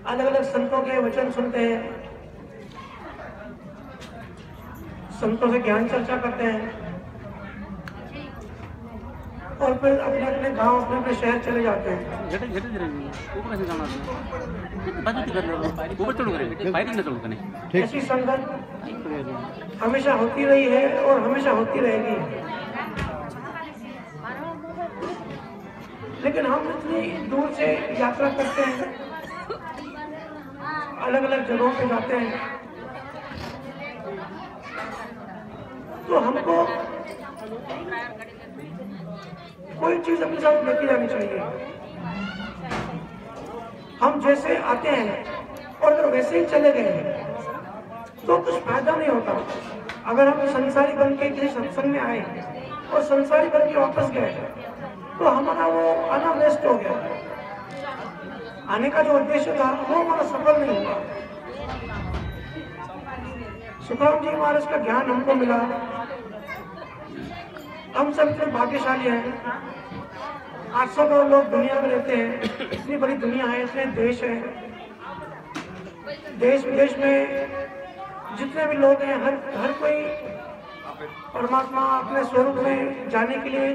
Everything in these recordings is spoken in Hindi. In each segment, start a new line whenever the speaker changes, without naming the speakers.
अलग अलग संतों के वचन सुनते हैं, संतों से ज्ञान चर्चा करते हैं और फिर अपने अपने गांव, अपने अपने शहर चले जाते हैं। ऐसी संगत हमेशा होती रही है और हमेशा होती रहेगी। लेकिन हम इतनी दूर से यात्रा करते हैं, अलग अलग जगहों पे जाते हैं, तो हमको कोई चीज अपने साथ लेके जानी चाहिए। हम जैसे आते हैं और अगर वैसे ही चले गए तो कुछ फायदा नहीं होता। अगर हम संसारी बन के किसी सत्संग में आए और संसारी बन के वापस गए तो हमारा वो आना वेस्ट हो गया। आने का जो उद्देश्य था वो हमारा सफल नहीं हुआ। सुखराम जी महाराज का ज्ञान हमको मिला। हम सब इतने भाग्यशाली हैं। 800 करोड़ लोग दुनिया में रहते हैं। इतनी बड़ी दुनिया है, इतने देश हैं, देश विदेश में जितने भी लोग हैं, हर कोई परमात्मा अपने स्वरूप में जाने के लिए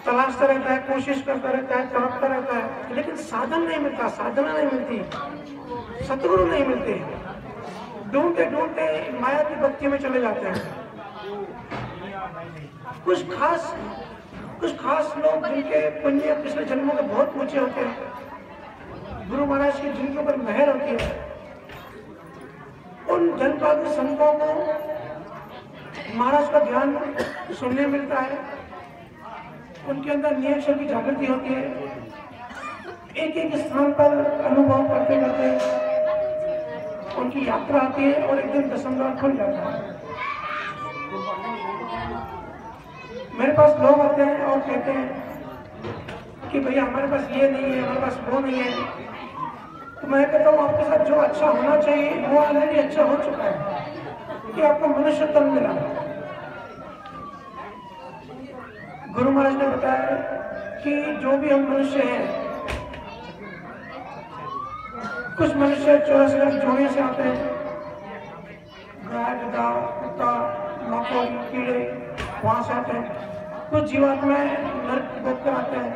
तलाशता रहता है, कोशिश करता रहता है, तड़पता रहता है, लेकिन साधन नहीं मिलता, साधना नहीं मिलती, सतगुरु नहीं मिलते। ढूंढते ढूंढते माया की भक्ति में चले जाते हैं। कुछ खास लोग जिनके पुण्य पिछले जन्मों के बहुत ऊंचे होते हैं, गुरु महाराज की जिनके ऊपर मेहर होती है, उन जनपाद संतों को महाराज का ज्ञान सुनने मिलता है। उनके अंदर निरीक्षण की जागृति होती है। एक एक स्थान पर अनुभव करते करते उनकी यात्रा आती है और एक दिन दशमद्वार खुल जाता है। मेरे पास लोग आते हैं और कहते हैं कि भैया हमारे पास ये नहीं है, हमारे पास वो नहीं है। तो मैं कहता हूँ आपके साथ जो अच्छा होना चाहिए वो ऑलरेडी अच्छा हो चुका है कि आपको मनुष्य तन मिला। गुरु महाराज ने बताया कि जो भी हम मनुष्य हैं, कुछ मनुष्य 84 लाख जोड़ियों से आते हैं, गाय, गधा, कुत्ता, मकोड़ी, कीड़े वहां से आते हैं। कुछ जीवात्मा नरक भोग कर आते हैं,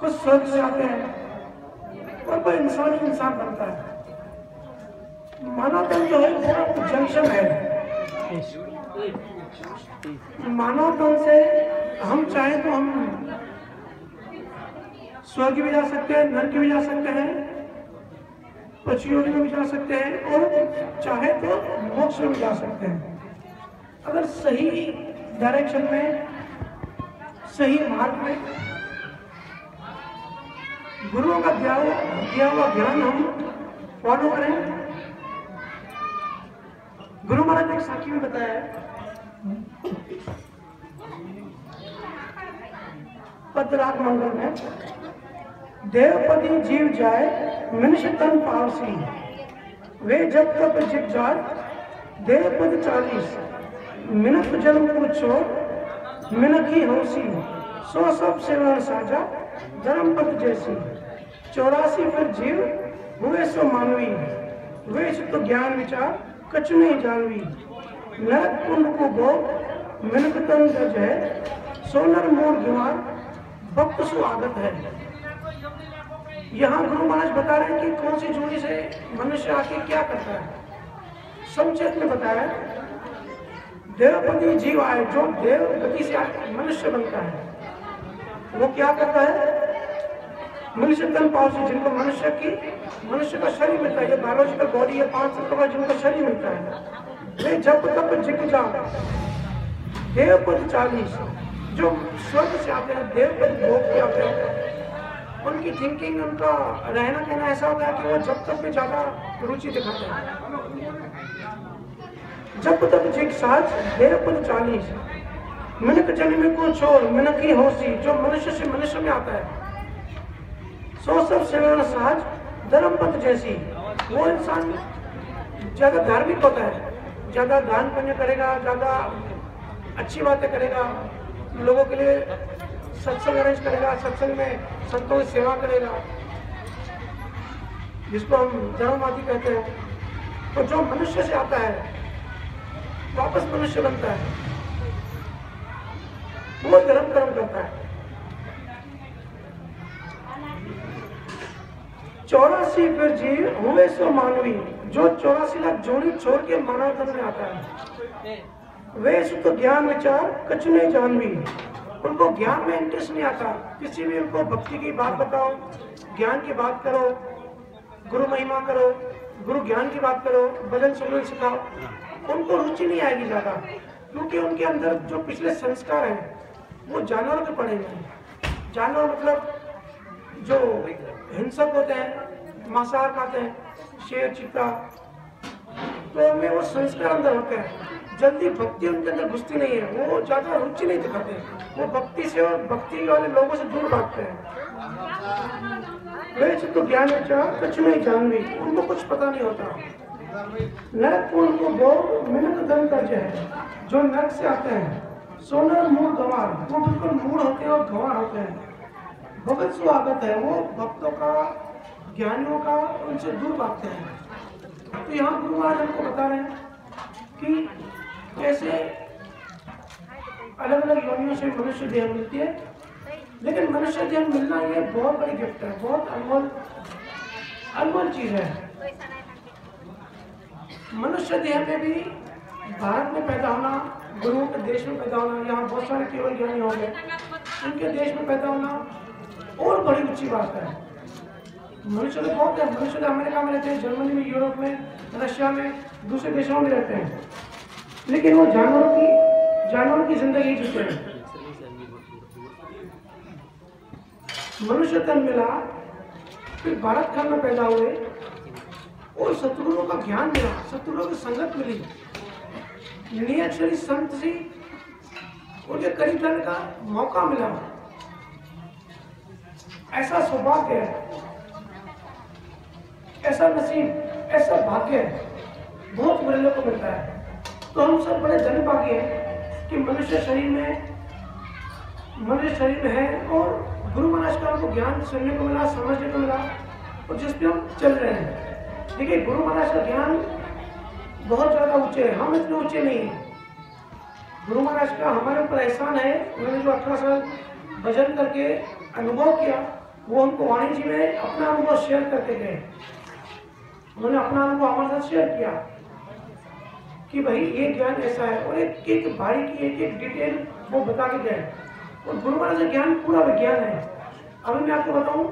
कुछ स्वर्ग से आते हैं और कोई इंसान ही इंसान बनता है। मानव तन जो है वो जंक्शन है। मानव तन से हम चाहे तो हम स्वर्ग भी जा सकते हैं, नरक भी जा सकते हैं, पक्षियों में भी जा सकते हैं और चाहे तो मोक्ष में भी जा सकते हैं। अगर सही डायरेक्शन में, सही मार्ग में गुरुओं का दिया हुआ ज्ञान हम फॉलो करें। गुरु महाराज ने एक साखी में बताया है, पद्मराग मंगल में, देवपति जीव जाए मनुष्य तन पावसी, वे जब तक जिग जात देवपद 40, मिनक जन्म पूछो मिनक ही होसी, सो सब सेवन साजा धर्म पद जैसी, 84 फिर जीव हुए सो मानवी, वे तो ज्ञान विचार कछु नहीं जानवी, नरक कुंड को गो मिनक तन गज है, सोनर मोर गिवार भक्त सु आगत है। यहाँ गुरु महाराज बता रहे हैं कि कौन सी जोड़ी से मनुष्य आके क्या करता है। संक्षेप में बताया, देवपति जीव आए, जो देव गति से मनुष्य बनता है, वो क्या करता है, मनुष्य तन पावसी, जिनको मनुष्य का शरीर मिलता है, ये बायोलॉजिकल बॉडी है, 5 तत्व का जिनको शरीर मिलता है, वे जब तक जिग जा देवपद 40, जो स्वर्ग से आते हैं, देवपद भोग के आते हैं, उनकी थिंकिंग, उनका रहना कहना ऐसा होता है कि वो जब तक में ज्यादा रुचि दिखाते हैं। जब तक जिग साज देवपद 40, मिनक जन्म को छोड़ मिनक ही होसी, जो मनुष्य से मनुष्य में आता है, सो सब सेवन साज धर्म पद जैसी, वो इंसान ज्यादा धार्मिक होता है, ज्यादा दान पुण्य करेगा, ज्यादा अच्छी बातें करेगा, लोगों के लिए सत्संग अरेंज करेगा, सत्संग में संतों की सेवा करेगा, जिसको हम जन्म आदि कहते हैं, तो जो मनुष्य से आता है वापस मनुष्य बनता है, वो धर्म कर्म करता है। 84 फिर जीव हुए सो मानवी, जो 84 लाख जोड़ी छोड़ के मानव धर्म में आता है। वे सुख ज्ञान विचार कछु नहीं जानवी, उनको ज्ञान में इंटरेस्ट नहीं आता। किसी भी उनको भक्ति की बात बताओ, ज्ञान की बात करो, गुरु महिमा करो, गुरु ज्ञान की बात करो, भजन सुनन सिखाओ, उनको रुचि नहीं आएगी ज्यादा, क्योंकि उनके अंदर जो पिछले संस्कार हैं वो जानवर के पड़े हुए हैं। जानवर मतलब जो हिंसक होते हैं, मांसाहार खाते हैं, शेर चीता, तो उनमें वो संस्कार अंदर होते हैं। जल्दी भक्ति उनके अंदर घुसती नहीं है, वो ज्यादा रुचि नहीं दिखाते, वो भक्ति से और भक्ति वाले लोगों से दूर भागते हैं। वे तो ज्ञान विचार कुछ नहीं जानवी, उनको कुछ पता नहीं होता। नरक को उनको बहुत मेहनत धन कर्ज है, जो नरक से आते हैं। सोनर मूल गंवार, वो बिल्कुल मूल होते हैं और गंवार होते हैं। भगत स्वागत है, वो भक्तों का, ज्ञानियों का, उनसे दूर भागते हैं। तो यहाँ गुरु महाराज हमको बता रहे हैं कि कैसे अलग अलग योनियों से मनुष्य देह मिलती है, लेकिन मनुष्य देह मिलना ये बहुत बड़ी गिफ्ट है, बहुत अनमोल चीज है। मनुष्य देह में भी भारत में पैदा होना, गुरुओं के देश में पैदा होना, यहाँ बहुत सारे केवल ज्ञानी हो गए, उनके देश में पैदा होना और बड़ी ऊंची बात है। मनुष्य तो बहुत है, मनुष्य तो अमेरिका में रहते हैं, जर्मनी में, यूरोप में, रशिया में, दूसरे देशों में रहते हैं, लेकिन वो जानवरों की जिंदगी जीते हैं। मनुष्य तन मिला, फिर भारत खंड में पैदा हुए और सतगुरुओं का ज्ञान मिला, सतगुरुओं की संगत मिली, नियक्षरी संत जी उनके करीब जाने का मौका मिला। ऐसा सौभाग्य है, ऐसा नसीब, ऐसा भाग्य बहुत बड़े लोगों को मिलता है। तो हम सब बड़े धन्यभागी हैं कि मनुष्य शरीर में है और गुरु महाराज का हमको ज्ञान सुनने को मिला, समझने को मिला, और जिस पे हम चल रहे हैं। देखिए, गुरु महाराज का ज्ञान बहुत ज्यादा ऊंचे है, हम इतने ऊंचे नहीं हैं। गुरु महाराज का हमारे ऊपर एहसान है, उन्होंने जो 18 साल भजन करके अनुभव किया, वो हमको वाणी जी में अपना अनुभव शेयर करके गए। उन्होंने अपना अनुभव हमारे साथ शेयर किया कि भाई ये ज्ञान ऐसा है, और एक एक बारीकी, एक एक डिटेल वो बता के गए। और गुरु महाराज का ज्ञान पूरा विज्ञान है। अभी मैं आपको बताऊं,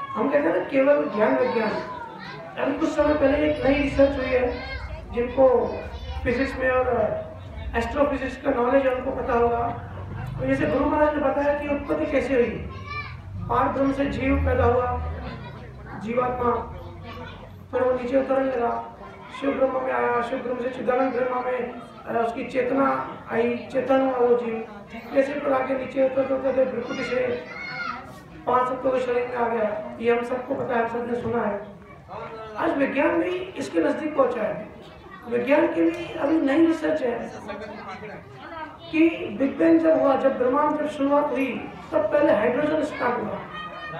हम कहते हैं ना केवल ज्ञान विज्ञान। अभी कुछ समय पहले एक नई रिसर्च हुई है, जिनको फिजिक्स में और एस्ट्रोफिजिक्स का नॉलेज है उनको पता होगा। तो जैसे गुरु महाराज ने बताया कि उत्पत्ति कैसे हुई, पार ब्रह्म से जीव पैदा हुआ, जीवात्मा, फिर वो नीचे उतरने लगा, शिव ब्रह्म में आया, शिव ब्रह्म से चिदानंद ब्रह्म में उसकी चेतना आई, चेतन हुआ वो जीव, जैसे फिर आगे नीचे उतरते भृकुटी से 5 तत्वों के शरीर में आ गया। ये हम सबको पता है, सबने सुना है। आज विज्ञान भी इसके नजदीक पहुंचा है। विज्ञान की भी अभी नई रिसर्च है कि बिग बैंग जब हुआ, जब ब्रह्मांड जब शुरुआत हुई, तब पहले हाइड्रोजन स्टार्ट हुआ,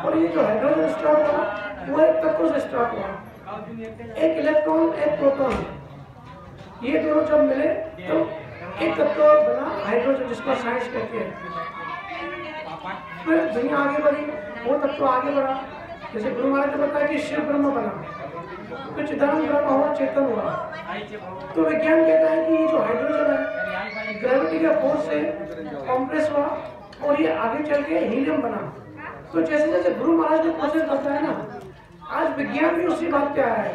और ये जो हाइड्रोजन स्टार्ट हुआ वो एक तत्व से स्टार्ट हुआ। एक इलेक्ट्रॉन, एक प्रोटॉन, ये दोनों जब मिले तो एक तत्व बना हाइड्रोजन, जिसको साइंस कहते हैं। फिर दुनिया आगे बढ़ी, वो तत्व आगे बढ़ा, जैसे गुरु महाराज ने बताया कि शिव ब्रह्म बना, फिर चिदानंद ब्रह्म हुआ, चेतन हुआ। तो विज्ञान कहता है कि ये जो हाइड्रोजन है ग्रेविटी के फोर्स से कॉम्प्रेस हुआ और ये आगे चल के हीलियम बना। तो जैसे जैसे गुरु महाराज ने प्रोसेस करता है ना, आज विज्ञान भी उसी बात पे आया है।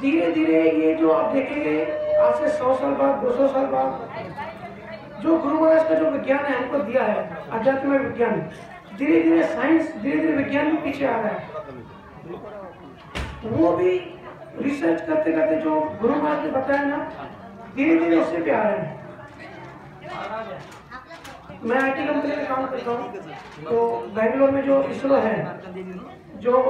धीरे धीरे ये जो आप देखेंगे आज से 100 साल बाद, 200 साल बाद, जो गुरु महाराज का जो विज्ञान है हमको दिया है, अध्यात्म विज्ञान, धीरे धीरे साइंस, धीरे धीरे विज्ञान भी पीछे आ रहा है। वो भी रिसर्च करते करते जो गुरु महाराज ने बताया ना, धीरे धीरे उससे भी आ रहे हैं। मैं IT कंपनी में काम करता हूँ, तो बेंगलोर में जो इसरो है, जो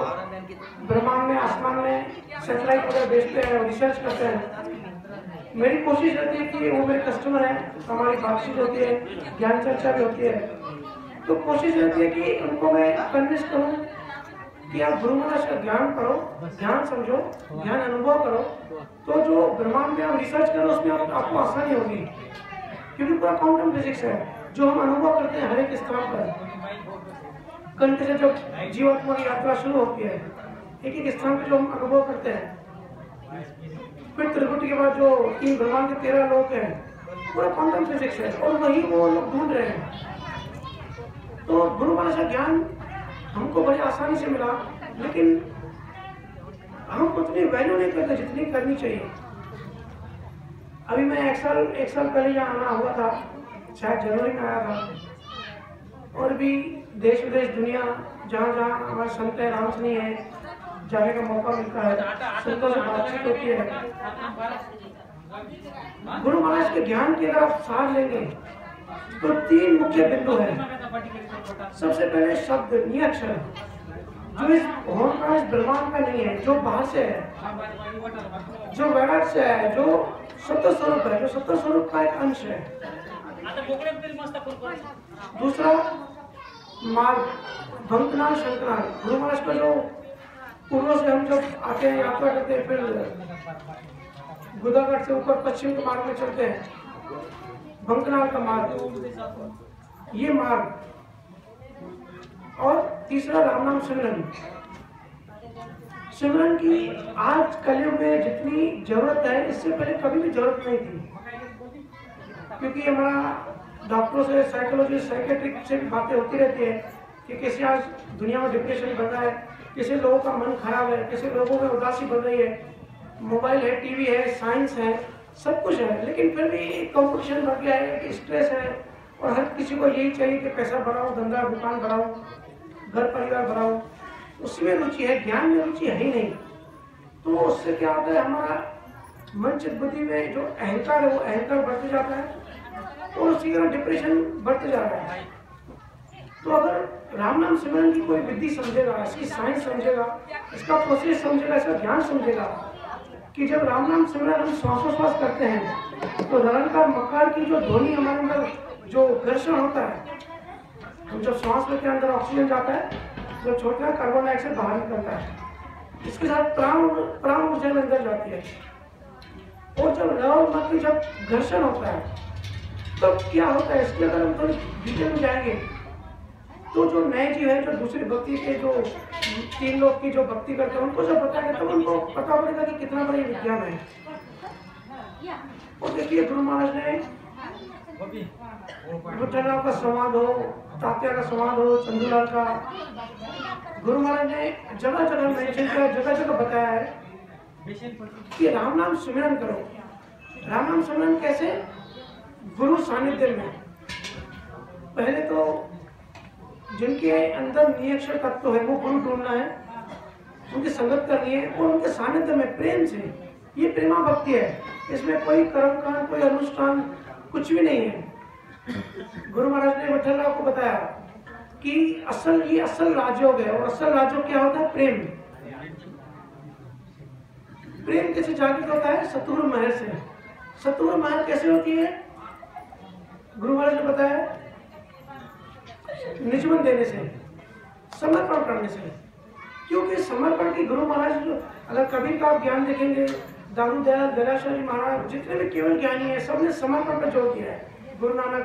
ब्रह्मांड में, आसमान में सैटेलाइट वगैरह भेजते हैं, रिसर्च करते हैं, मेरी कोशिश रहती है कि वो मेरे कस्टमर हैं, हमारी बातचीत होती है, ज्ञान चर्चा भी होती है, तो कोशिश रहती है कि उनको मैं कन्विंस करूँ कि आप गुरु महाराज का ज्ञान करो, ज्ञान समझो, ज्ञान अनुभव करो, तो जो ब्रह्मांड में आप रिसर्च करो उसमें आपको आसानी होगी, क्योंकि पूरा क्वांटम फिजिक्स है जो हम अनुभव करते हैं हर एक स्थान पर। कंठ से जब जीवात्मा की यात्रा शुरू होती है, एक एक स्थान पर जो हम अनुभव करते हैं, फिर त्रिकुटी के बाद जो 3 ब्रह्मांड के 13 लोक हैं, पूरा क्वांटम फिजिक्स है और वही वो लोग ढूंढ रहे हैं। तो गुरु महाराज का ज्ञान हमको बड़ी आसानी से मिला, लेकिन हम उतनी वैल्यू नहीं करते जितनी करनी चाहिए। अभी मैं एक साल पहले यहाँ आना हुआ था, शायद जनवरी में आया था, और भी देश विदेश दुनिया जहाँ जहाँ हमारे संत है, रामसनी है, जाने का मौका मिलता है, संतों से बातचीत होती है। गुरु महाराज के ज्ञान की अगर आप सार लेंगे तो 3 मुख्य बिंदु है। सबसे पहले शब्द नियक्षर, जो इस ब्रह्मांड में नहीं है, जो बाहर से है, जो वैराट से है, जो सत्य स्वरूप है, जो सत्य स्वरूप का एक अंश है। दूसरा मार्ग, भक्तनाल शंकरनाल, गुरु महाराज का जो पूर्व से हम जब आते हैं, यात्रा करते हैं, फिर गुदागढ़ से ऊपर पश्चिम के मार्ग में चलते हैं, भंकनाल का मार्ग, ये मार्ग। और तीसरा राम नाम सिमरन। सिमरन की आज कलयुग में जितनी जरूरत है, इससे पहले कभी भी जरूरत नहीं थी, क्योंकि हमारा डॉक्टरों से, साइकोलॉजिस्ट, साइकेट्रिक से भी बातें होती रहती है कि कैसे आज दुनिया में डिप्रेशन बढ़ रहा है, कैसे लोगों का मन खराब है, कैसे लोगों में उदासी बढ़ रही है। मोबाइल है, टीवी है, साइंस है, सब कुछ है, लेकिन फिर भी कंपटीशन बढ़ गया है, स्ट्रेस है, और हर किसी को यही चाहिए कि पैसा बढ़ाओ, धंधा दुकान बढ़ाओ, घर परिवार बढ़ाओ, उसी में रुचि है, ज्ञान में रुचि है ही नहीं। तो उससे क्या होता है, हमारा मन चित्त बुद्धि में जो अहंकार है वो अहंकार बढ़ते जाता है और उसी तरह डिप्रेशन बढ़ते जा रहा है। तो अगर राम नाम सिमरन की कोई विधि समझेगा, इसकी साइंस समझेगा, इसका प्रोसेस समझेगा, इसका ज्ञान समझेगा कि जब राम नाम सिमरन हम श्वासोश्वास करते हैं तो निरंतर मकार की जो ध्वनि हमारे अंदर जो घर्षण होता है, हम जब श्वास लेते हैं अंदर ऑक्सीजन जाता है, जब छोड़ते हैं कार्बन डाइऑक्साइड बाहर निकलता है, इसके साथ प्राण ऊर्जा अंदर जाती है। और जब लव मत की जब घर्षण होता है तब क्या होता है, इसके अगर हम थोड़ी डिटेल में जाएंगे तो जो नए जीव है, जो दूसरी भक्ति के जो 3 लोग की जो भक्ति करते हैं, उनको जब बताएंगे तब उनको पता पड़ेगा कि कितना बड़ी विज्ञान है। और देखिए गुरु महाराज ने विठ्ठलराव का संवाद हो, तात्या का संवाद हो, चंदूलाल का, गुरु महाराज ने जगह जगह मेंशन किया, जगह जगह बताया है कि राम नाम सिमरन करो। राम नाम सिमरन कैसे? गुरु सानिध्य में। पहले तो जिनके अंदर नियक्षर तत्व है वो गुरु ढूंढना है, उनकी संगत करनी है और उनके सानिध्य में प्रेम से, ये प्रेमा भक्ति है, इसमें कोई कर्मकांड, कोई अनुष्ठान कुछ भी नहीं है। गुरु महाराज ने विठ्ठलराव को बताया कि ये असल राजयोग है, और असल राजयोग क्या होता है? प्रेम। प्रेम कैसे जागृत होता है? सतगुरु महर से। सतगुरु महर कैसे होती है? गुरु महाराज ने बताया निजमन देने से, समर्पण करने से। क्योंकि समर्पण की गुरु महाराज, अगर कभी का आप ज्ञान देखेंगे, दारू दयाल, दयाशा जी महाराज, जितने भी केवल ज्ञानी है, सबने समर्पण पर जोर दिया है। गुरु नानक,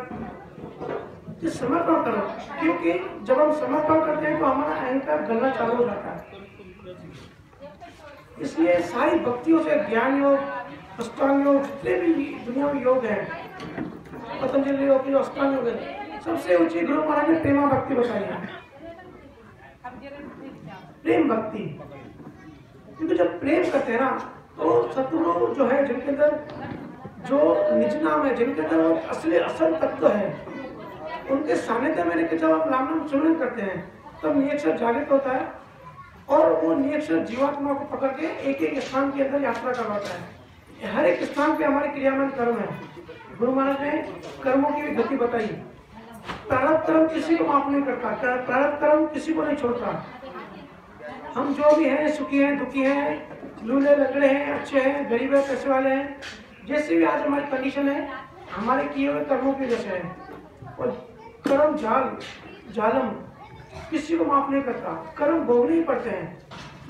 तो समर्पण करो, क्योंकि जब हम समर्पण करते हैं तो हमारा अहंकार गलना चालू हो जाता है। इसलिए सारी भक्तियों से ज्ञान योग, अष्टांग योग, जितने भी दुनिया में योग है, पतंजलि योग की जो अष्टांग योग है, सबसे ऊंची गुरु महाराज ने प्रेमा भक्ति बताई है। प्रेम भक्ति, क्योंकि जब प्रेम करते हैं ना तो सतगुरु जो है, जिनके अंदर जो निज नाम है, जिनके अंदर वो असल तत्व है, उनके सानिध्य में लेकर जब आप राम नाम सिमरन करते हैं तब नियक्षर जागृत होता है और वो नियक्षर जीवात्मा को पकड़ के एक एक स्थान के अंदर यात्रा करवाता है। हर एक स्थान पे हमारे क्रियामान कर्म है। गुरु महाराज ने कर्मों की भी गति बताई। प्रारब्ध कर्म किसी को माफ नहीं करता, प्रारब्ध कर्म किसी को नहीं छोड़ता। हम जो भी हैं, सुखी हैं, दुखी हैं, लूले लकड़े हैं, अच्छे हैं, गरीब हैं, पैसे वाले हैं, जैसे भी आज हमारी कंडीशन है, हमारे किए हुए कर्मों की वजह से है। और कर्म जालम, किसी को माफ नहीं करता, कर्म भोगने ही पड़ते हैं।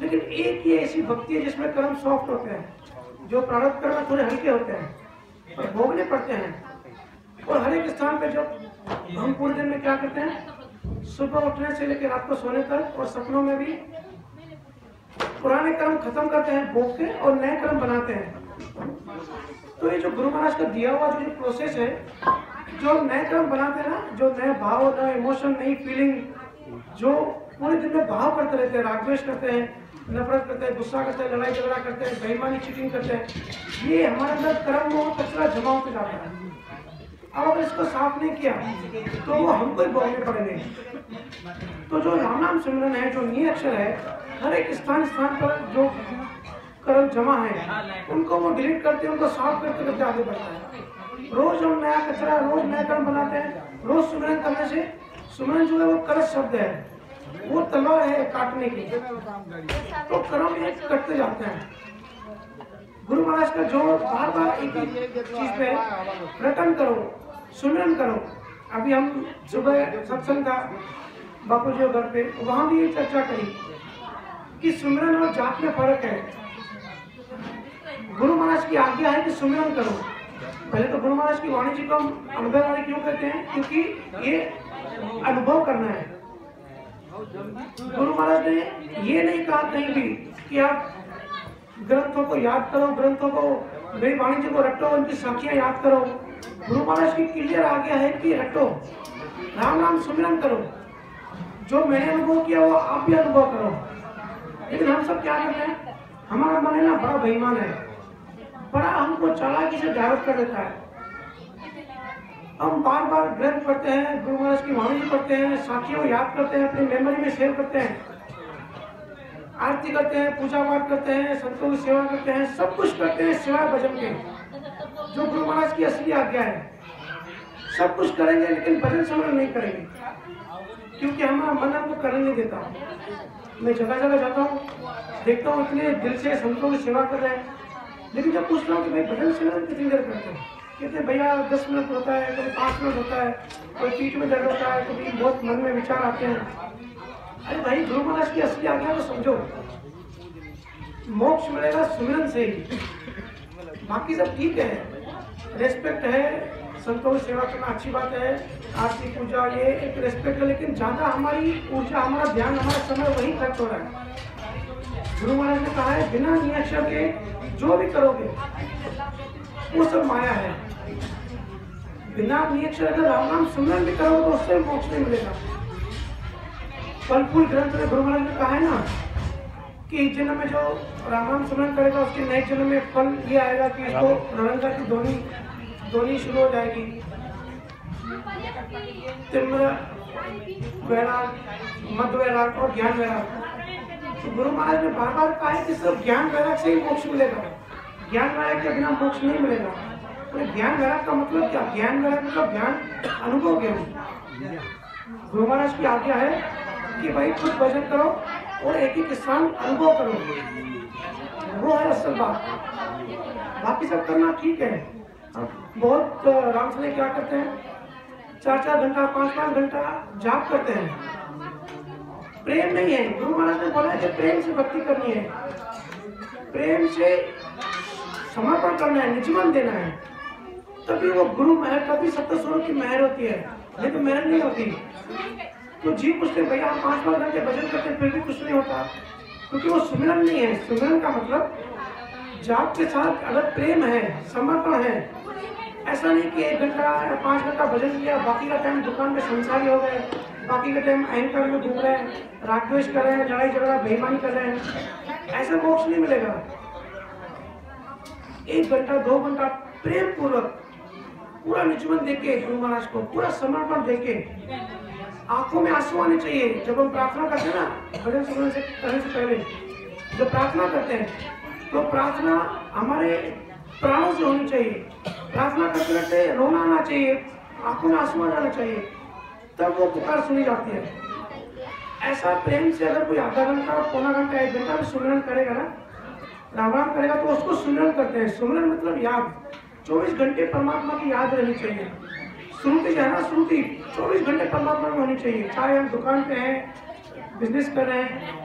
लेकिन एक ही ऐसी भक्ति है जिसमें कर्म सॉफ्ट होते हैं, जो प्रारब्ध कर्म थोड़े हल्के होते हैं और भोगने पड़ते हैं। और हर एक स्थान पे जब हम पूरे दिन में क्या करते हैं, सुबह उठने से लेकर रात को सोने तक और सपनों में भी पुराने कर्म खत्म करते हैं भोग के और नए कर्म बनाते हैं। तो ये जो गुरु महाराज का दिया हुआ जो प्रोसेस है, जो नए कर्म बनाते हैं ना, जो नए भाव, नए इमोशन, नई फीलिंग, जो पूरे दिन में भाव करते रहते हैं, रागद्वेष करते हैं, नफरत करते हैं, गुस्सा करते हैं, लड़ाई झगड़ा करते हैं, बेईमानी चीटिंग करते हैं, ये हमारे अंदर कर्म और कचरा जमा होते जाता है। अब अगर इसको साफ नहीं किया तो वो हमको ही भोगने पड़ेंगे। तो जो राम नाम सिमरन है, जो नी अक्षर है, हर एक स्थान पर जो कर्म जमा है उनको वो डिलीट करते हैं, उनको साफ करते करते आगे बढ़ता है। रोज हम नया कचरा, रोज नया कर्म बनाते हैं। रोज सुमरन करने से, सुमरन जो है वो कलश शब्द है, वो तलवार है काटने की, तो कर्म एक कटते जाते हैं। गुरु महाराज का जो बार बार एक चीज पे रटन करो, सुमरन करो। अभी हम सुबह सत्संग था बापू जी घर पे, वहां भी ये चर्चा करी कि सुमरन और जाप में फर्क है। गुरु महाराज की आज्ञा है कि सुमरन करो। पहले तो गुरु महाराज की वाणी जी को हम अनुभव वाणी क्यों कहते हैं, क्योंकि ये अनुभव करना है। गुरु महाराज ने ये नहीं कहा कहीं भी कि आप ग्रंथों को याद करो, ग्रंथों को, मेरी वाणी जी को रटो, उनकी साखियां याद करो। गुरु महाराज की क्लियर आज्ञा है कि रटो, राम नाम सुमिरन करो। जो मैंने अनुभव किया वो आप भी अनुभव करो। लेकिन हम सब क्या करते हैं, हमारा मन है ना बड़ा बेईमान है, बड़ा हमको चालाकी से डायवर्ट कर देता है। हम बार बार ग्रंथ पढ़ते हैं, गुरु महाराज की वाणी पढ़ते हैं, साखियों को याद करते हैं, अपनी मेमोरी में सेव करते हैं, आरती करते हैं, पूजा पाठ करते हैं, संतों की सेवा करते हैं, सब कुछ करते हैं सिवाय भजन के, जो गुरु महाराज की असली आज्ञा है। सब कुछ करेंगे लेकिन भजन सिमरन नहीं करेंगे, क्योंकि हमारा मन हमको करने नहीं देता। मैं जगह जगह जाता हूँ, देखता हूँ इतने दिल से संतों की सेवा कर रहे हैं, लेकिन जब पूछता हूँ कि भाई भजन सिमरन कितनी देर करते हैं, कहते भैया 10 मिनट होता है, कभी 5 मिनट होता है, कोई पीठ में दर्द होता है, कभी बहुत मन में विचार आते हैं। अरे भाई गुरु महाराज की असली आज्ञा को समझो। मोक्ष मिलेगा सुमिरन से ही, बाकी सब ठीक है, रेस्पेक्ट है, संतों की सेवा करना अच्छी बात है, आरती पूजा ये एक रेस्पेक्ट है, लेकिन ज्यादा हमारी ऊर्जा, हमारा ध्यान, हमारा समय वही खर्च हो रहा है। गुरु महाराज ने कहा है बिना नियक्षर के जो भी करोगे वो सब माया है। बिना नियक्षर अगर राम नाम सुमिरन भी करोगे तो उससे मोक्ष नहीं मिलेगा। फल फूल ग्रंथ में गुरु महाराज ने कहा है ना कि इस जन्म में जो राम नाम सुमरन करेगा उसके नए जन्म में फल ये आएगा कि इसको रंगा की दोनी शुरू हो जाएगी, तिम्र वैराग, मध्य वैराग और ज्ञान वैराग। तो गुरु महाराज ने बार बार कहा है कि सिर्फ ज्ञान वैराग से ही मोक्ष मिलेगा, ज्ञान वैराग के बिना मोक्ष नहीं मिलेगा। तो ज्ञान वैराग का मतलब क्या, ज्ञान वैराग मतलब ज्ञान अनुभव ज्ञान। गुरु महाराज की आज्ञा है कि भाई खुद भजन करो और एक एक स्थान अनुभव करो, वो है असल बात। बाकी सब करना ठीक है। बहुत रामसने क्या करते हैं, 4-4 घंटा 5-5 घंटा जाप करते हैं। प्रेम नहीं है। गुरु महाराज ने बोला है कि प्रेम से भक्ति करनी है, प्रेम से समर्पण करना है, निजमन देना है, तभी वो गुरु महर, तभी सत्य स्वरूप की महर होती है, नहीं तो महर नहीं होती। तो जी पूछते भैया हम 5-5 घंटे भजन करते फिर भी कुछ नहीं होता, क्योंकि वो सुमिरन नहीं है। सुमिरन का मतलब जाप के साथ अगर प्रेम है, समर्पण है, ऐसा नहीं कि 1 घंटा या 5 घंटा भजन किया, बाकी का टाइम दुकान में संसारी हो गए, बाकी का टाइम अहंकार में घूम रहे हैं, रागद्वेष कर रहे हैं, लड़ाई झगड़ा बेईमानी कर रहे हैं, ऐसा मोक्ष नहीं मिलेगा। 1 घंटा 2 घंटा प्रेम पूर्वक पूरा निजमन देके, गुरु महाराज को पूरा समर्पण देके, आंखों में आंसू आने चाहिए। जब हम प्रार्थना करते हैं ना भजन सुनने से करने से पहले जब प्रार्थना करते हैं तो प्रार्थना हमारे प्राणों से होनी चाहिए। प्रार्थना करते करते रोना आना चाहिए, आंखों में आंसू आ जाना चाहिए, तब वो पुकार सुनी जाती है। ऐसा प्रेम से अगर कोई आधा घंटा, पौना घंटा, 1 घंटा भी सुमिरन करेगा ना, राम करेगा, तो उसको सुमिरन करते हैं। सुमिरन मतलब याद, 24 घंटे परमात्मा की याद रहनी चाहिए। श्रुति जो है ना, श्रुति 24 घंटे परमात्मा में होनी चाहिए। चाहे हम दुकान पे हैं, बिजनेस कर रहे हैं,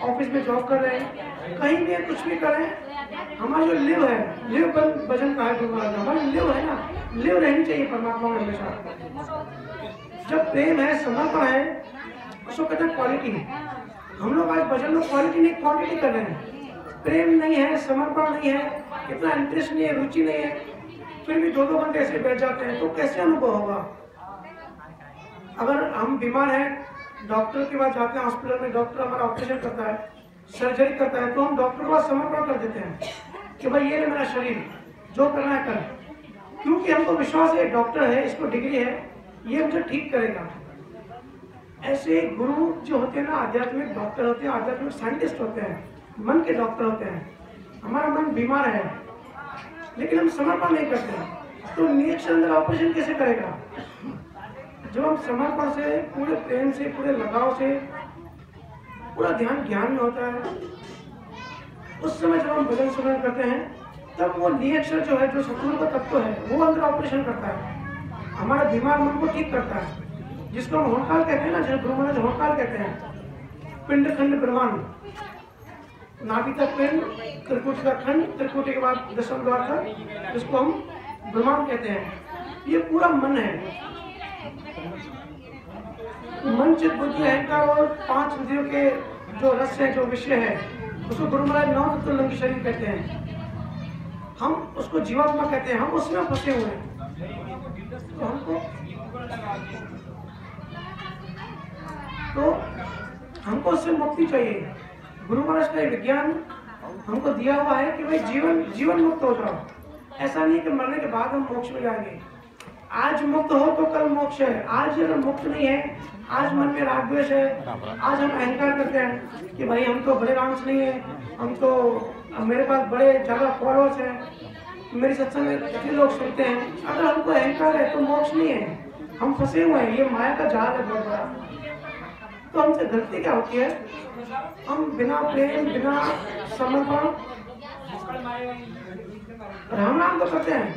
ऑफिस में जॉब कर रहे हैं, कहीं भी कुछ भी कर रहे हैं, हमारा जो लिव है, लिव भजन का है, हमारी लिव है ना, लिव रहनी चाहिए परमात्मा में हमेशा। जब प्रेम है, समर्पण है, उसको कहते हैं क्वालिटी। हम लोग आज भजन में क्वालिटी नहीं क्वांटिटी कर रहे हैं। प्रेम नहीं है, समर्पण नहीं है, इतना इंटरेस्ट नहीं है, रुचि नहीं है, फिर भी 2-2 घंटे ऐसे बैठ जाते हैं, तो कैसे अनुभव होगा? अगर हम बीमार हैं, डॉक्टर के पास जाते हैं, हॉस्पिटल में डॉक्टर हमारा ऑपरेशन करता है, सर्जरी करता है, तो हम डॉक्टर के पास समर्पण कर देते हैं कि भाई ये मेरा शरीर, जो करना है कर, क्योंकि हमको विश्वास है डॉक्टर है, इसको डिग्री है, ये मुझे ठीक करेगा। ऐसे गुरु जो होते हैं ना, आध्यात्मिक डॉक्टर होते हैं, आध्यात्मिक साइंटिस्ट होते हैं, मन के डॉक्टर होते हैं। हमारा मन बीमार है लेकिन हम समर्पण नहीं करते, तो नीचे अंदर ऑपरेशन कैसे करेगा? जब हम समर्पण से, पूरे प्रेम से, पूरे लगाव से, पूरा ध्यान ज्ञान में होता है, उस समय जब हम भजन सुमरन करते हैं, तब वो नियक्षर जो है, जो शत्रु का तत्व है, वो अंदर ऑपरेशन करता है, हमारा बीमार मन को ठीक करता है, जिसको हम होंकाल कहते हैं ना, जो गुरु महाराज होंकाल कहते हैं। पिंड खंड ब्रह्मांड, नाभि का पिंड, त्रिकुटी का खंड, त्रिकुटी के बाद दशम द्वार का, जिसको हम ब्रह्मांड कहते हैं। ये पूरा मन है। मन, चित्त, बुद्धि, अहंकार और 5 इंद्रियों के जो रस है, जो विषय है, उसको गुरु महाराज 9 तत्व लिंग शरीर कहते हैं। हम उसको जीवात्मा कहते हैं, हम उसमें फंसे हुए हैं। तो हमको उससे मुक्ति चाहिए। गुरु महाराज का विज्ञान हमको दिया हुआ है कि भाई जीवन मुक्त हो जाओ। ऐसा नहीं कि मरने के बाद हम मोक्ष में जाएंगे। आज मुक्त हो तो कल मोक्ष है। आज अगर मुक्त नहीं है, आज मन में राग द्वेष है, आज हम अहंकार करते हैं कि भाई हम तो बड़े राम्स नहीं है, हम तो, मेरे पास बड़े ज्यादा फॉलोअर्स हैं, मेरी सत्संग में कितने लोग सुनते हैं। अगर हमको अहंकार है तो मोक्ष नहीं है, हम फंसे हुए हैं। ये माया का जाल है बहुत बड़ा। तो हमसे गलती क्या होती है? हम बिना प्रेम, बिना समर्पण राम नाम तो करते हैं,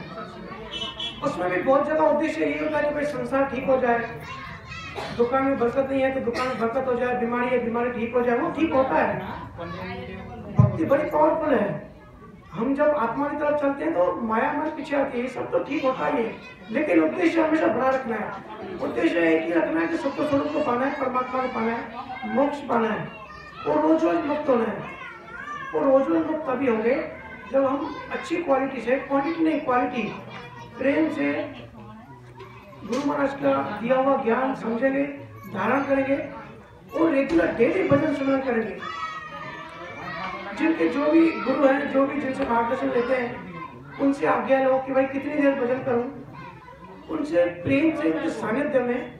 उसमें भी बहुत ज्यादा उद्देश्य यही होता है कि भाई संसार ठीक हो जाए, दुकान में बरकत नहीं है तो दुकान में बरकत हो जाए, बीमारी है बीमारी ठीक हो जाए। वो ठीक होता है, भक्ति बड़ी पावरफुल है। हम जब आत्मा की तरफ चलते हैं तो माया मन पीछे आती है, ये सब तो ठीक होता ही है, लेकिन उद्देश्य हमेशा बड़ा रखना है। उद्देश्य एक ही रखना है कि सबको स्वरूप को पाना है, परमात्मा को पाना है, मोक्ष पाना है, और रोज रोज मुक्त होना है। और रोज रोज मुक्त तभी होंगे जब हम अच्छी क्वालिटी से, क्वांटिटी नहीं क्वालिटी, प्रेम से गुरु महाराज का दिया हुआ ज्ञान समझेंगे, धारण करेंगे और रेगुलर डेली भजन सुमरन करेंगे। जिनके जो भी गुरु हैं, जो भी जिनसे मार्गदर्शन लेते हैं, उनसे आज्ञा लो कि भाई कितनी देर भजन करूं। उनसे प्रेम से, उनके सानिध्य में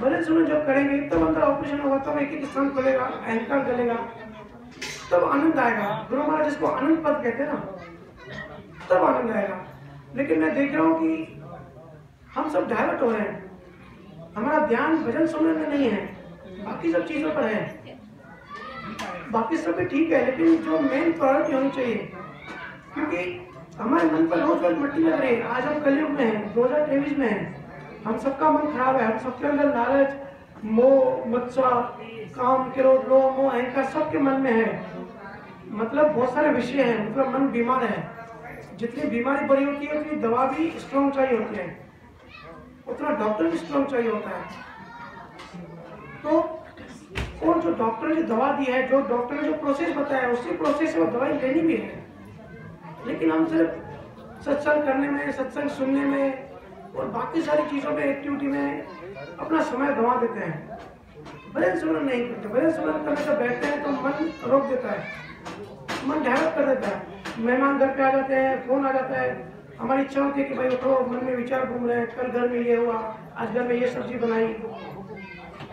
भजन सुमरन जब करेंगे तब अंदर ऑपरेशन होगा, तब एक स्थान खुलेगा, अहंकार गलेगा, तब आनंद आएगा। गुरु महाराज जिसको आनंद पद कहते हैं ना, तब आनंद आएगा। लेकिन मैं देख रहा हूँ कि हम सब डाइवर्ट हो रहे हैं, हमारा ध्यान भजन सुमरन में नहीं है, बाकी सब चीजों पर है। बाकी सब भी ठीक है, लेकिन जो मेन प्रायोरिटी होनी चाहिए, क्योंकि हमारे मन पर रोज रोज मट्टी लग रही है। आज हम कलयुग में हैं, 2023 में हैं, हम सबका मन खराब है, हम सबके अंदर लालच, मोह, मत्सर, काम, क्रोध, लोभ, मोह, अहंकार सबके मन में है। मतलब बहुत सारे विषय हैं, मतलब मन बीमार है। जितनी बीमारी बड़ी होती है उतनी दवा भी स्ट्रॉन्ग चाहिए होती है, उतना डॉक्टर भी स्ट्रॉन्ग चाहिए होता है। तो और जो डॉक्टर ने जो दवा दी है, जो डॉक्टर ने जो प्रोसेस बताया, उसी प्रोसेस से वो दवाई लेनी भी है। लेकिन हम सिर्फ सत्संग करने में, सत्संग सुनने में और बाकी सारी चीजों में, एक्टिविटी में अपना समय गंवा देते हैं, भजन सुमरन नहीं करते। भजन सुमरन करने जब बैठते हैं तो मन रोक देता है, मन डायवर्ट कर देता है। मेहमान घर पे आ जाते हैं, फोन आ जाता है, हमारी इच्छा होती है कि भाई उठो, मन में विचार घूम रहे हैं, कल घर में ये हुआ, आज घर में ये सब्जी बनाई।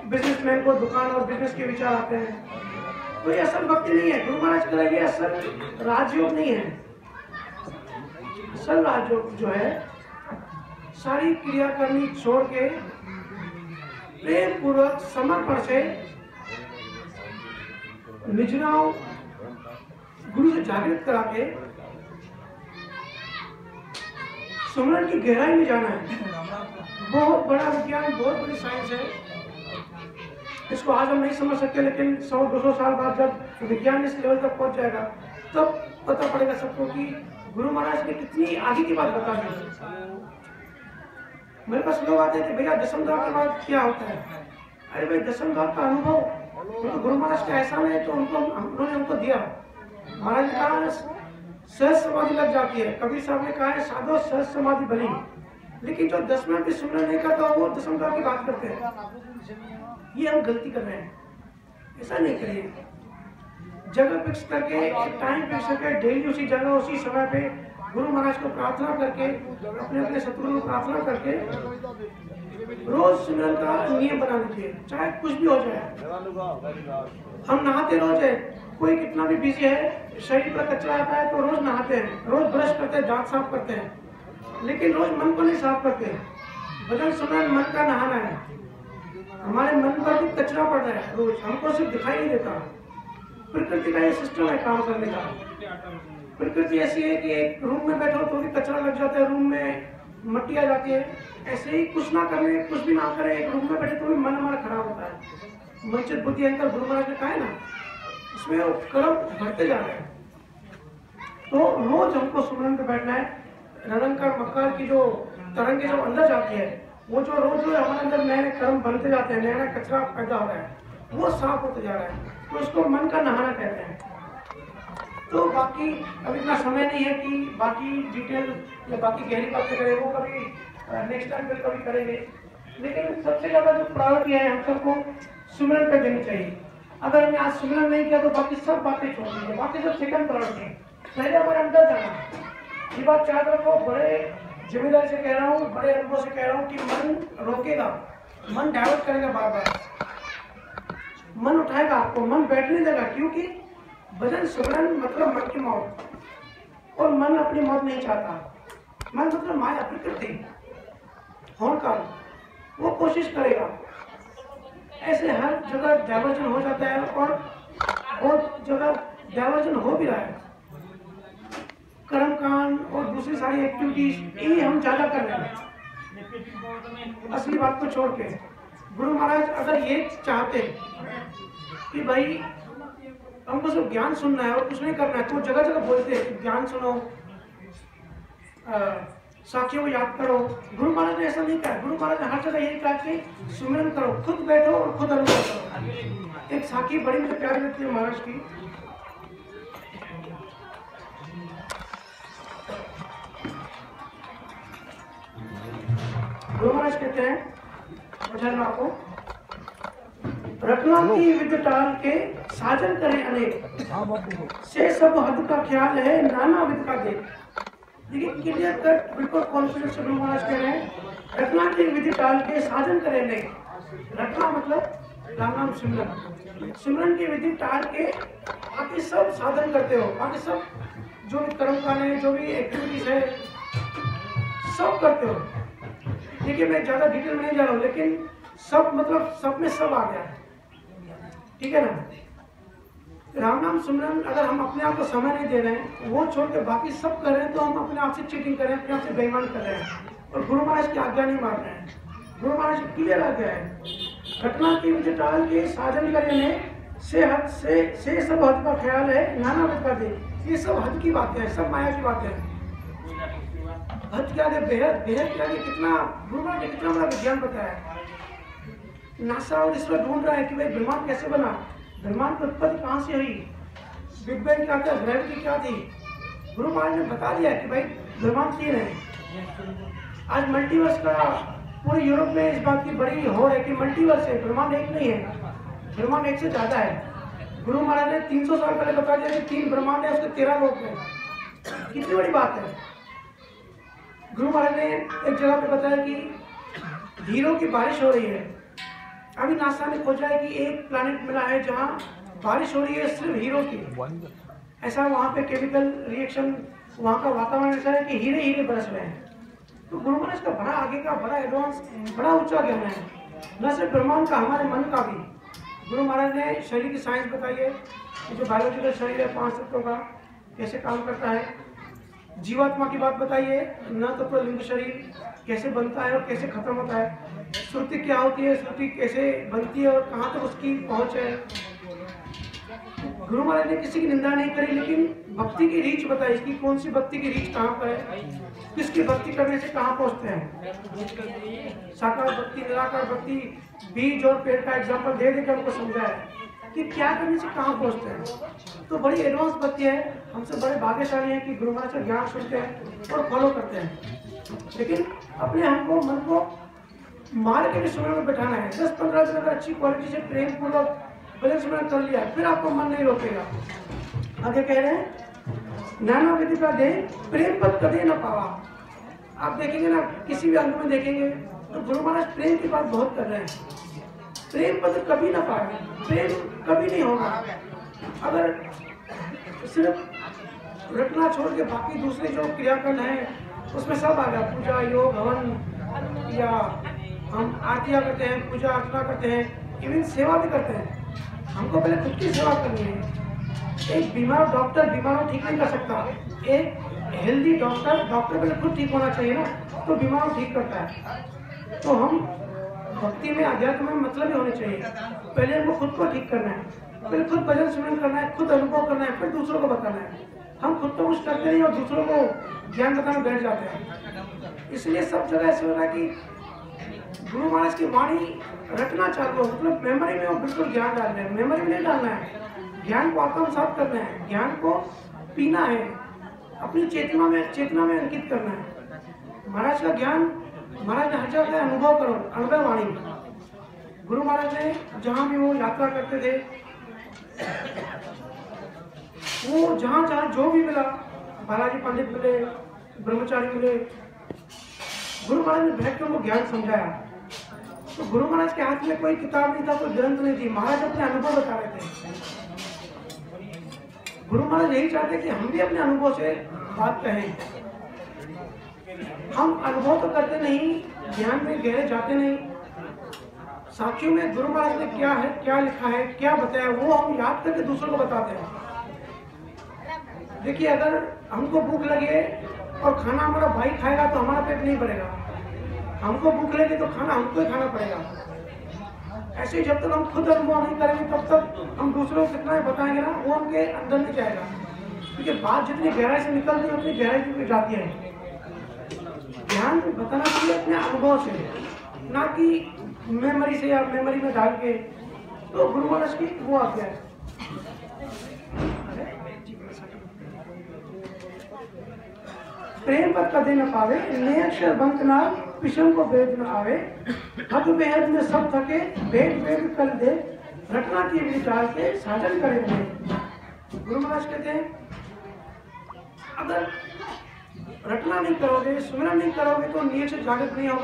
बिजनेसमैन को दुकान और बिजनेस के विचार आते हैं। तो ये असल भक्ति नहीं है, गुरु महाराज करेंगे, असल राजयोग नहीं है। असल राजयोग जो है, सारी क्रिया करनी छोड़ के प्रेम पूर्वक समर्पण से निजनाओं गुरु से जागृत करा के सुमरन की गहराई में जाना है। बहुत बड़ा विज्ञान, बहुत बड़ी साइंस है। इसको आज हम नहीं समझ सकते, लेकिन 100-200 साल बाद जब विज्ञान इस लेवल तक पहुंच जाएगा तब पता पड़ेगा सबको कि गुरु महाराज ने कितनी आगे की बात बता दी। मेरे पास लोग आते हैं कि भैया दसम द्वार के बाद क्या होता है। अरे भाई, दसम द्वार का अनुभव तो गुरु महाराज का ऐसा नहीं, तो उन्होंने हमको दिया। महाराज ने कहा सहज समाधि लग जाती है, कबीर साहब ने कहा है साधो सहज समाधि बनी। लेकिन जो 10 मिनट भी सुनना नहीं करता वो दसम द्वार की बात करते हैं। ये हम गलती कर रहे हैं, ऐसा नहीं करिए। जगह फिक्स करके, एक टाइम फिक्स करके, डेली उसी जगह उसी समय पे गुरु महाराज को प्रार्थना करके, अपने अपने शत्रु को प्रार्थना करके रोज सिमरन का नियम बना लीजिए, चाहे कुछ भी हो जाए। हम नहाते रोज है, कोई कितना भी बिजी है, शरीर पर कचरा आता है तो रोज नहाते हैं, रोज ब्रश करते हैं, दांत साफ करते हैं, लेकिन रोज मन को नहीं साफ करते। भजन सिमरन मन का नहाना है। हमारे मन पर भी कचरा पड़ रहा है रोज, हमको सिर्फ दिखाई नहीं देता। प्रकृति का ये सिस्टम है काम करने का। प्रकृति ऐसी है कि एक रूम में बैठो तो भी कचरा लग जाता है, रूम में मट्टी आ जाती है। ऐसे ही कुछ ना करने, कुछ भी ना करें, एक रूम में बैठे तो भी मन हमारा खराब होता है। मनचित बुद्धि अहंकार गुरु महाराज ने कहा है ना, इसमें वो कर्म बढ़ते जा रहे हैं। तो रोज हमको सुमरन पे बैठना है। निरंकार मक्कार की जो तरंगे जो अंदर जाती है, वो जो रोज रोज हमारे अंदर नए नए कर्म बनते जाते हैं, नया नया कचरा पैदा हो रहा है, वो साफ होते जा रहा है, तो उसको मन का नहाना कहते हैं। तो बाकी अब इतना समय नहीं है कि बाकी डिटेल या बाकी गहरी बातें करें, वो कभी नेक्स्ट टाइम फिर कभी करेंगे। लेकिन सबसे ज़्यादा जो प्रायोरिटी है हम सबको सुमरन पे देनी चाहिए। अगर हमने आज सुमरन नहीं किया तो बाकी सब बातें छोड़ दीजिए, बाकी सब सेकंड प्रायोरिटी है। पहले हमारे अंदर जाना। ये बात याद रखो, बड़े जिम्मेदारी से कह रहा हूँ, बड़े अनुभव से कह रहा हूँ कि मन रोकेगा, मन डाइवर्ट करेगा बार बार, मन उठाएगा आपको, मन बैठने देगा। क्योंकि भजन सुमरन मतलब मन की मौत, और मन अपनी मौत नहीं चाहता। मन मतलब माया, प्रकृति, होनकाल, वो कोशिश करेगा। ऐसे हर जगह डाइवर्जन हो जाता है, और बहुत जगह डाइवर्जन हो भी रहा है। कर्मकांड और दूसरी सारी एक्टिविटीज ये हम ज्यादा कर रहे हैं असली बात को छोड़ के। गुरु महाराज अगर ये चाहते कि भाई हमको सिर्फ ज्ञान सुनना है और कुछ नहीं करना है, तो जगह जगह बोलते हैं कि ज्ञान सुनो, साखियों को याद करो। गुरु महाराज ने ऐसा नहीं कहा। गुरु महाराज ने हर जगह यही कहा कि सुमिरन करो, खुद बैठो और खुद अनुभव करो। एक साखी बड़ी मुझे प्यारी लगती है महाराज की। गुरु महाराज कहते हैं आपको, रत्ना की विद्य टाल के साजन करें अनेक, से सब हद का ख्याल है नाना विद का देख। देखिए क्लियर कट, बिल्कुल कॉन्फिडेंस से गुरु महाराज कह रहे हैं, रत्ना की विधि टाल के साजन करें अनेक। रत्ना मतलब राम नाम सिमरन, सिमरन की विधि टाल के बाकी सब साधन करते हो, बाकी सब जो भी कर्मकांड है, जो भी एक्टिविटीज है, सब करते हो। देखिए मैं ज्यादा डिटेल में नहीं जा रहा हूँ, लेकिन सब मतलब सब में सब आ गया, ठीक है ना। राम नाम सिमरन अगर हम अपने आप को समय नहीं दे रहे हैं, वो छोड़ के बाकी सब कर रहे हैं, तो हम अपने आप से चीटिंग कर रहे हैं, अपने आप से बेईमान कर रहे हैं, और गुरु महाराज की आज्ञा नहीं मान रहे हैं। गुरु महाराज क्लियर आज्ञा है, घटना की विधि टाल के साजन करने से सब हद का ख्याल है नाना विद का दे। ये सब हद की बातें हैं, सब माया की बातें हैं। हद के आगे बेहद, बेहद के आगे कितना गुरु महाराज ने कितना बड़ा विज्ञान बताया। नासा और ईश्वर ढूंढ रहा है कि भाई ब्रह्मांड कैसे बना, ब्रह्मांड की उत्पत्ति कहाँ से हुई, बिग बैंग क्या था, ग्रेविटी क्या थी। गुरु महाराज ने बता दिया कि भाई ब्रह्मांड 3 है। आज मल्टीवर्स का पूरे यूरोप में इस बात की बड़ी होड़ है कि मल्टीवर्स है, ब्रह्मांड एक नहीं है, ब्रह्मांड एक से ज्यादा है। गुरु महाराज ने 300 साल पहले बता दिया कि 3 ब्रह्मांड है, उसके 13 लोक हैं। कितनी बड़ी बात है। गुरु महाराज ने एक जगह पे बताया कि हीरो की बारिश हो रही है। अभी नासा ने खोजा है कि एक प्लैनेट मिला है जहाँ बारिश हो रही है सिर्फ हीरो की। ऐसा वहाँ पे केमिकल रिएक्शन, वहाँ का वातावरण ऐसा है कि हीरे हीरे बरस रहे हैं। तो गुरु महाराज का बड़ा आगे का, बड़ा एडवांस, बड़ा ऊंचा ज्ञान है, न सिर्फ ब्रह्मांड का, हमारे मन का भी। गुरु महाराज ने शरीर की साइंस बताई है, जो बायोलॉजिकल शरीर है 5 तत्वों का कैसे काम करता है, जीवात्मा की बात बताइए, न तो लिंग शरीर कैसे बनता है और कैसे खत्म होता है, श्रुति क्या होती है, श्रुति कैसे बनती है और कहाँ तक उसकी पहुंच है। गुरु महाराज ने किसी की निंदा नहीं करी, लेकिन भक्ति की रीच बताई कि कौन सी भक्ति की रीच कहाँ पर है, किसकी भक्ति करने से कहाँ पहुंचते हैं। साकार भक्ति, निराकार भक्ति, बीज और पेड़ का एग्जाम्पल दे देकर हमको समझाया कि क्या करने से कहाँ पहुंचते हैं। तो बड़ी एडवांस भक्ति है। हमसे बड़े भाग्यशाली हैं कि गुरु महाराज का ज्ञान सुनते हैं और फॉलो करते हैं। लेकिन अपने हमको मन को मार के भी सुनने में बैठाना है। 10-15 दिन अगर अच्छी क्वालिटी से प्रेम पूर्वक भजन सुनना कर लिया, फिर आपको मन नहीं रोकेगा। आगे कह रहे हैं, नाना विधि का दे प्रेम पद कभी न पावा। आप देखेंगे ना, किसी भी अंग में देखेंगे तो गुरु महाराज प्रेम की बात बहुत कर रहे हैं। प्रेम पद कभी ना पाए, प्रेम कभी नहीं होगा। अगर सिर्फ रटना छोड़ के बाकी दूसरे जो क्रियाकर्म है उसमें सब आ गया, पूजा, योग, हवन, या हम आरतियाँ करते हैं, पूजा अर्चना करते हैं, इवन सेवा भी करते हैं। हमको पहले खुद की सेवा करनी है। एक बीमार डॉक्टर बीमारों ठीक नहीं कर सकता। एक हेल्दी डॉक्टर पहले खुद ठीक होना चाहिए ना, तो बीमारों ठीक करता है। तो हम भक्ति में, अध्यात्म में मतलब ही होने चाहिए। पहले हमको खुद को ठीक करना है, पहले खुद भजन सुमन करना है, खुद अनुभव करना है, फिर दूसरों को बताना है। हम खुद तो कुछ करते नहीं और दूसरों को ज्ञान बताने बैठ जाते हैं। इसलिए सब जगह ऐसे हो रहा है कि गुरु महाराज की वाणी रटना चाहते हो, मतलब मेमोरी में वो बिल्कुल ज्ञान डाल रहे हैं। मेमोरी में नहीं डालना है, ज्ञान को आत्मसात करना है, ज्ञान को पीना है, अपनी चेतना में अंकित करना है। महाराज का ज्ञान महाराज ने हर जगह अनुभव करो, अनुभव वाणी। गुरु महाराज ने जहाँ भी वो यात्रा करते थे, वो जहाँ जो भी मिला, बालाजी पंडित मिले, ब्रह्मचारी मिले, गुरु महाराज ने बैठ कर उनको ज्ञान समझाया। तो गुरु महाराज के हाथ में कोई किताब नहीं था, कोई ग्रंथ नहीं थी, महाराज अपने अनुभव बता रहे थे। गुरु महाराज यही चाहते कि हम भी अपने अनुभव से बात कहें। हम अनुभव तो करते नहीं, ज्ञान में गहरे जाते नहीं। साखियों में गुरु महाराज ने क्या है, क्या लिखा है, क्या बताया, वो हम याद करके दूसरों को बताते हैं। देखिए, अगर हमको भूख लगे और खाना हमारा भाई खाएगा तो हमारा पेट नहीं भरेगा। हमको भूख लगे तो खाना हमको ही खाना पड़ेगा। ऐसे ही जब तक हम खुद अनुभव नहीं करेंगे तब तक हम दूसरों को कितना बताएंगे ना, वो उनके अंदर नहीं जाएगा। क्योंकि बात जितनी गहराई से निकलती है उतनी गहराई में जाती है। ध्यान बताना चाहिए अपने अनुभव से, ना कि मेमोरी से या मेमोरी में डाल के। तो गुरु महाराज की वो आज्ञा है। प्रेम पद कदे न पावे, ने अक्षर बंक ना पिशम को भेद न आवे। हद बेहद में सब थके, भेद कर दे, रटना की विधि डाल के साधन करे। गुरु महाराज कहते हैं, अगर रटना नहीं करोगे, सुमिरन नहीं करोगे तो नीचे से जागृत नहीं होगा।